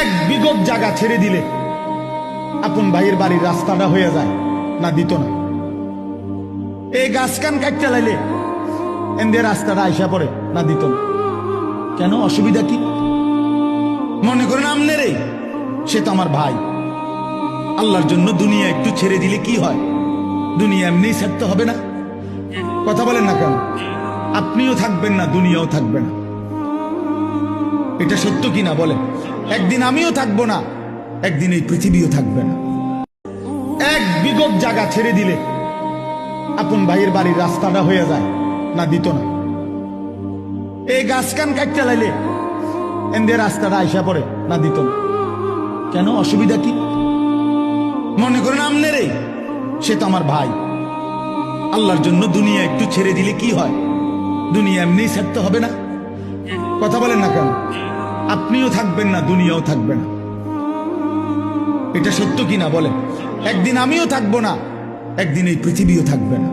এক বিগত জায়গা ছেড়ে দিলে আপন ভাইয়ের বাড়ির রাস্তাটা হয়ে যায় না দিত না। এই গাছ কান কাটতে লাইলে এদের রাস্তাটা আইসা পড়ে না দিত না। কেন? অসুবিধা কি? মনে করেন আমনে রে, সে তো আমার ভাই। আল্লাহর জন্য দুনিয়া একটু ছেড়ে দিলে কি হয়? দুনিয়া এমনি ছাড়তে হবে না? কথা বলেন না কেন? আপনিও থাকবেন না, দুনিয়াও থাকবে না। এটা সত্য কিনা বলেন? একদিন আমিও থাকবো না, একদিন এই পৃথিবীও থাকবে না। এক বিগত জায়গা ছেড়ে দিলে আপন ভাইয়ের বাড়ির রাস্তাটা হয়ে যায় না দিত না। এই গাছ কান কাটতে লাইলে এদের রাস্তাটা আইসা পড়ে না দিত না। কেন? অসুবিধা কি? মনে করেন আমনে রে, সে তো আমার ভাই। আল্লাহর জন্য দুনিয়া একটু ছেড়ে দিলে কি হয়? দুনিয়া এমনি ছাড়তে হবে না? কথা বলেন না কেন? আপনিও থাকবেন না, দুনিয়াও থাকবে না। এটা সত্য কিনা বলেন? একদিন আমিও থাকবো না, একদিন এই পৃথিবীও থাকবে না।